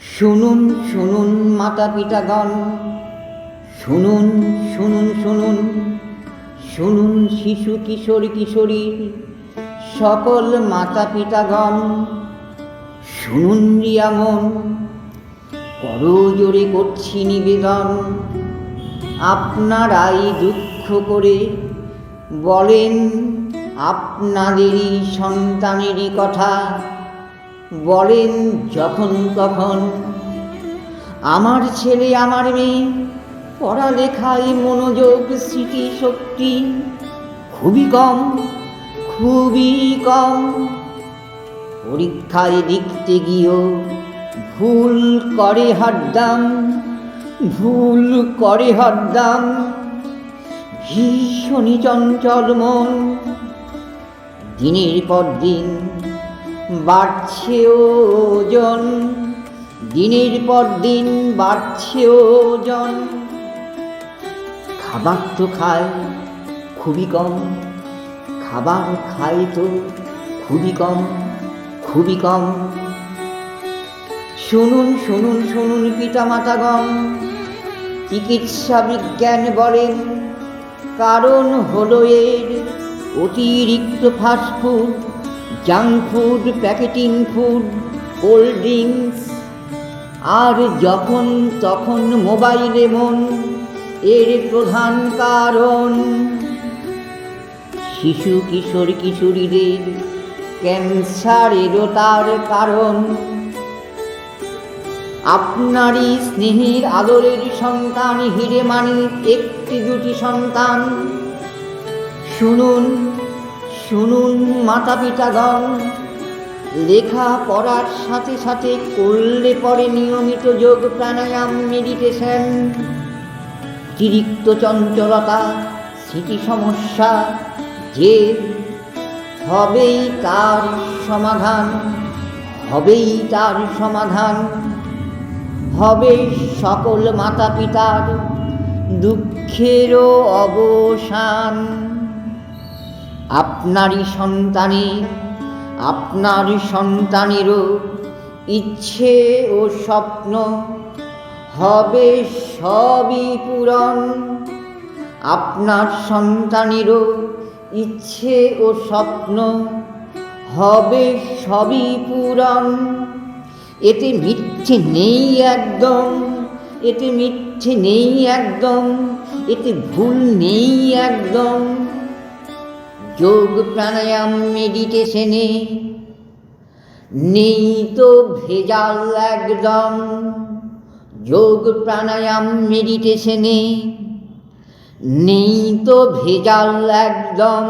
শুনুন শুনুন মাতা পিতাগণ, শুনুন শুনুন শুনুন শুনুন শিশু কিশোর কিশোরীর সকল মাতা পিতাগণ, শুনুন রিয়া মন, করজোড়ে করছি নিবেদন। আপনারাই দুঃখ করে বলেন আপনাদেরই সন্তানেরই কথা, বলেন যখন তখন আমার ছেলে আমার মেয়ে পড়ালেখায় মনোযোগ স্মৃতিশক্তি খুবই কম, খুবই কম। পরীক্ষায় লিখতে গিয়েও ভুল করে হরদম, ভুল করে হরদম। ভীষণই চঞ্চল মন, দিনের পর দিন বাড়ছে ওজন, দিনের পর দিন বাড়ছে ওজন। খাবার তো খায় খুবই কম, খাবার খায় তো খুবই কম, খুবই কম। শুনুন শুনুন শুনুন পিতামাতাগণ, চিকিৎসা বিজ্ঞান বলেন কারণ হলো এর অতিরিক্ত fast food, junk food, packeting food, cold drinks, আর যখন তখন মোবাইলে মন এর প্রধান কারণ। শিশু কিশোর কিশোরীদের ক্যান্সারেরও তার কারণ। আপনারই স্নেহের আদরের সন্তান হিরে মানিক একটি দুটি সন্তান। শুনুন শুনুন মাতা পিতাগণ, লেখা পড়ার সাথে সাথে করলে পরে নিয়মিত যোগ প্রাণায়াম মেডিটেশন। অতিরিক্ত চঞ্চলতা, স্মৃতি সমস্যা যে হবেই তার সমাধান, হবেই তার সমাধান। হবে সকল মাতা পিতার দুঃখেরও অবসান। আপনারই সন্তানের, আপনার সন্তানেরও ইচ্ছে ও স্বপ্ন হবে সবই পূরণ। আপনার সন্তানেরও ইচ্ছে ও স্বপ্ন হবে সবই পূরণ। এতে মিথ্যে নেই একদম, এতে মিথ্যে নেই একদম, এতে ভুল নেই একদম। যোগ প্রাণায়াম মেডিটেশনে নেই তো ভেজাল একদম। যোগ প্রাণায়াম মেডিটেশনে নেই তো ভেজাল একদম।